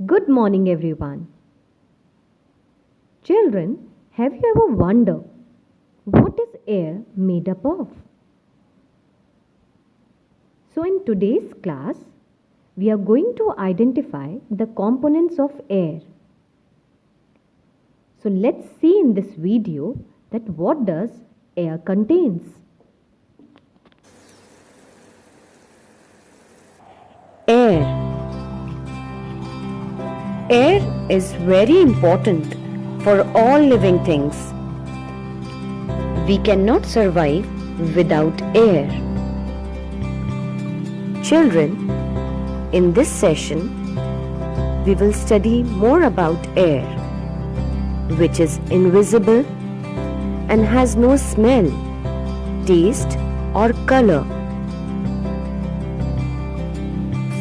Good morning, everyone. Children, have you ever wondered what is air made up of? So, in today's class, we are going to identify the components of air. So, let's see in this video that what does air contains. Air. Air is very important for all living things. We cannot survive without air. Children, in this session, we will study more about air, which is invisible and has no smell, taste or color.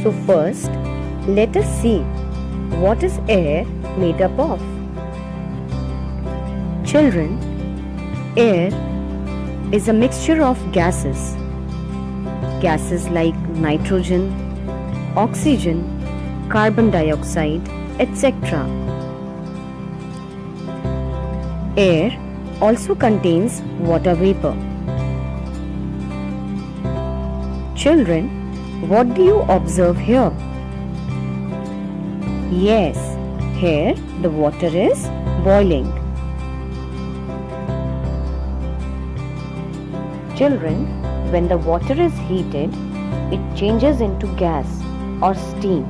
So first, let us see what is air made up of. Children, air is a mixture of gases. Gases like nitrogen, oxygen, carbon dioxide, etc. Air also contains water vapor. Children, what do you observe here? Yes, here the water is boiling. Children, when the water is heated, it changes into gas or steam.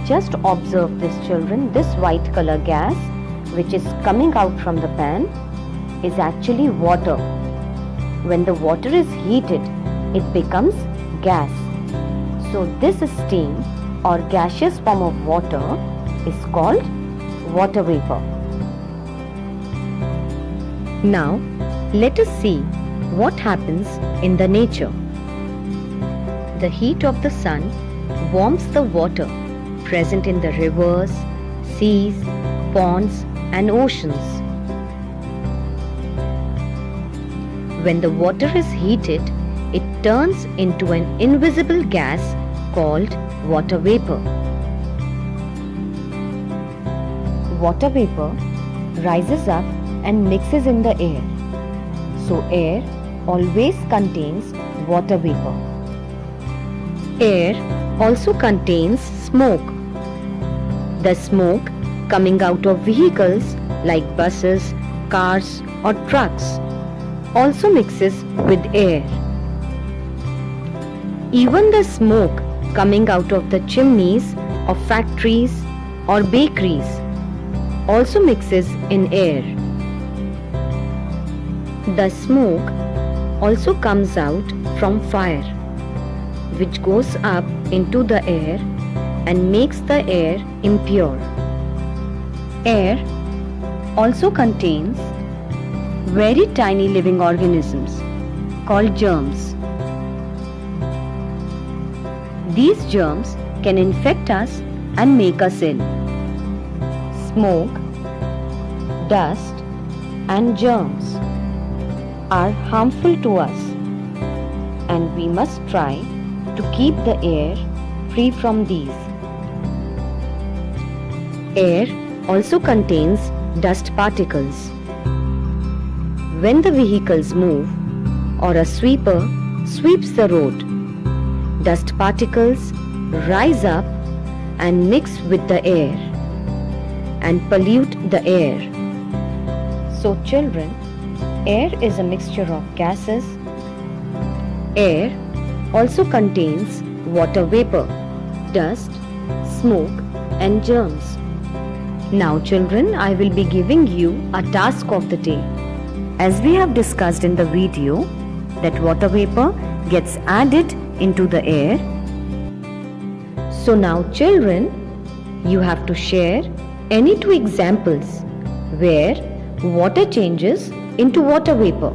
Just observe this, children. This white color gas which is coming out from the pan is actually water. When the water is heated, it becomes gas. So this steam or gaseous form of water is called water vapor. Now, let us see what happens in the nature. The heat of the sun warms the water present in the rivers, seas, ponds and oceans. When the water is heated, it turns into an invisible gas called water vapor. Water vapor rises up and mixes in the air. So air always contains water vapor. Air also contains smoke. The smoke coming out of vehicles like buses, cars or trucks also mixes with air. Even the smoke coming out of the chimneys of factories or bakeries also mixes in air. The smoke also comes out from fire, which goes up into the air and makes the air impure. Air also contains very tiny living organisms called germs. These germs can infect us and make us ill. Smoke, dust and germs are harmful to us, and we must try to keep the air free from these. Air also contains dust particles. When the vehicles move or a sweeper sweeps the road, dust particles rise up and mix with the air and pollute the air. So children, air is a mixture of gases. Air also contains water vapor, dust, smoke and germs. Now children, I will be giving you a task of the day. As we have discussed in the video that water vapor gets added into the air. So now children, you have to share any two examples where water changes into water vapor.